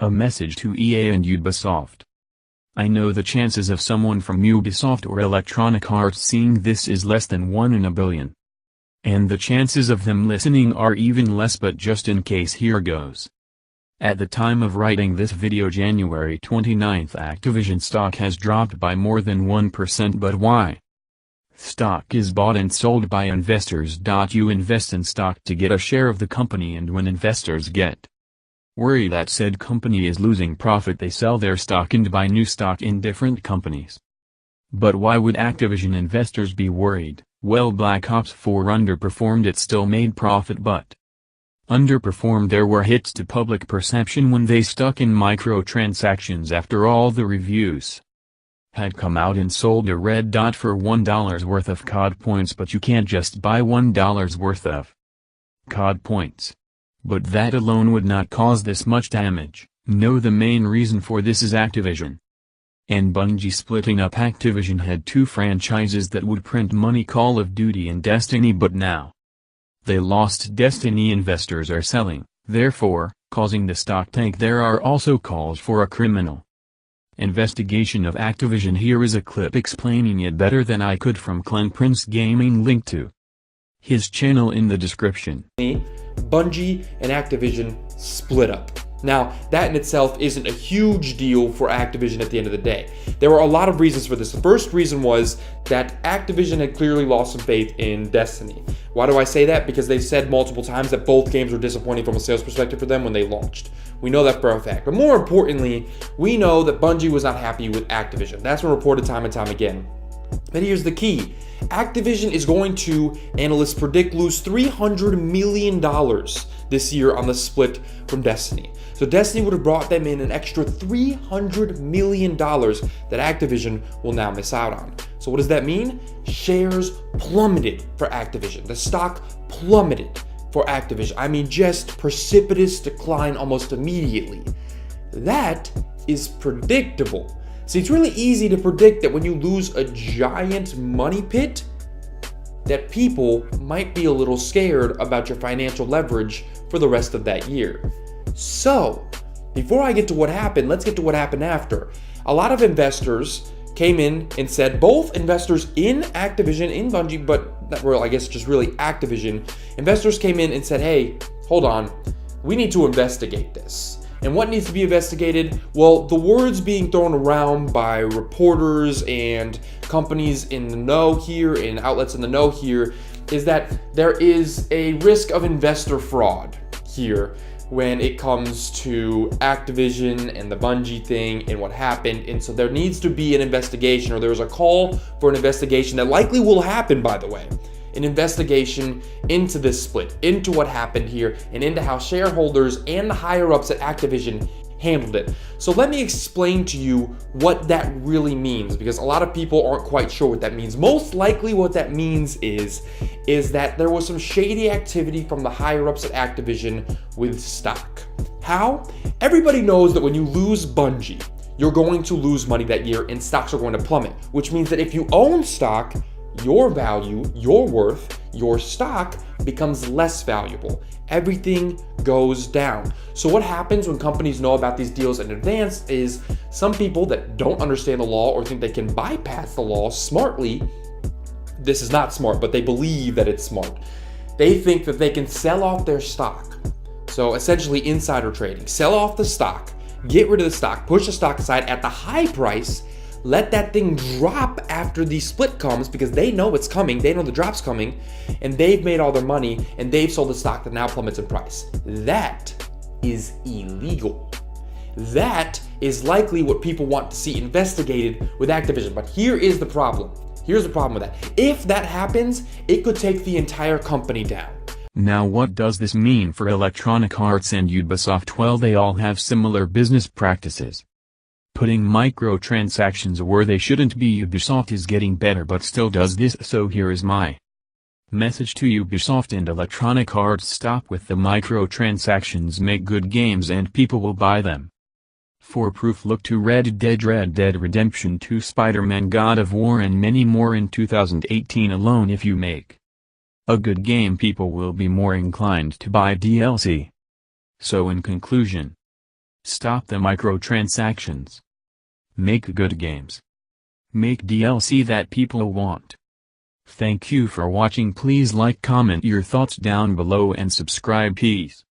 A message to EA and Ubisoft. I know the chances of someone from Ubisoft or Electronic Arts seeing this is less than 1 in a billion. And the chances of them listening are even less, but just in case, here goes. At the time of writing this video, January 29th, Activision stock has dropped by more than 1%. But why? Stock is bought and sold by investors. You invest in stock to get a share of the company, and when investors get worry that said company is losing profit, they sell their stock and buy new stock in different companies. But why would Activision investors be worried? Well, Black Ops 4 underperformed. It still made profit, but underperformed. There were hits to public perception when they stuck in microtransactions after all the reviews had come out and sold a red dot for $1 worth of COD points. But you can't just buy $1 worth of COD points. But that alone would not cause this much damage. No, the main reason for this is Activision and Bungie splitting up. Activision had two franchises that would print money, Call of Duty and Destiny, but now they lost Destiny. Investors are selling, therefore, causing the stock tank. There are also calls for a criminal investigation of Activision. Here is a clip explaining it better than I could from cleanprincegaming, link to his channel in the description. Bungie and Activision split up. Now, that in itself isn't a huge deal for Activision at the end of the day. There were a lot of reasons for this. The first reason was that Activision had clearly lost some faith in Destiny. Why do I say that? Because they've said multiple times that both games were disappointing from a sales perspective for them when they launched. We know that for a fact. But more importantly, we know that Bungie was not happy with Activision. That's been reported time and time again. But here's the key. Activision is going to, analysts predict, lose $300 million this year on the split from Destiny. So Destiny would have brought them in an extra $300 million that Activision will now miss out on. So what does that mean? Shares plummeted for Activision. The stock plummeted for Activision. I mean, just precipitous decline almost immediately. That is predictable. See, it's really easy to predict that when you lose a giant money pit, that people might be a little scared about your financial leverage for the rest of that year. So, before I get to what happened, let's get to what happened after. A lot of investors came in and said, both investors in Activision, in Bungie, but not really, I guess just really Activision, investors came in and said, hey, hold on, we need to investigate this. And what needs to be investigated? Well, the words being thrown around by reporters and companies in the know here, and outlets in the know here, is that there is a risk of investor fraud here when it comes to Activision and the Bungie thing and what happened. And so there needs to be an investigation, or there's a call for an investigation that likely will happen, by the way. An investigation into this split, into what happened here, and into how shareholders and the higher-ups at Activision handled it. So let me explain to you what that really means, because a lot of people aren't quite sure what that means. Most likely what that means is that there was some shady activity from the higher-ups at Activision with stock. How? Everybody knows that when you lose Bungie, you're going to lose money that year and stocks are going to plummet, which means that if you own stock, your value, your worth, your stock becomes less valuable. Everything goes down. So what happens when companies know about these deals in advance is some people that don't understand the law or think they can bypass the law smartly, this is not smart, but they believe that it's smart. They think that they can sell off their stock. So essentially insider trading, sell off the stock, get rid of the stock, push the stock aside at the high price, let that thing drop after the split comes, because they know it's coming, they know the drop's coming, and they've made all their money, and they've sold the stock that now plummets in price. That is illegal. That is likely what people want to see investigated with Activision. But here is the problem. Here's the problem with that. If that happens, it could take the entire company down. Now what does this mean for Electronic Arts and Ubisoft? Well, they all have similar business practices. Putting microtransactions where they shouldn't be. Ubisoft is getting better but still does this, so here is my message to Ubisoft and Electronic Arts: stop with the microtransactions, make good games and people will buy them. For proof, look to Red Dead Redemption 2, Spider-Man, God of War and many more. In 2018 alone, if you make a good game, people will be more inclined to buy DLC. So in conclusion, Stop the microtransactions. Make good games. Make DLC that people want. Thank you for watching. Please like, comment your thoughts down below and subscribe. Peace.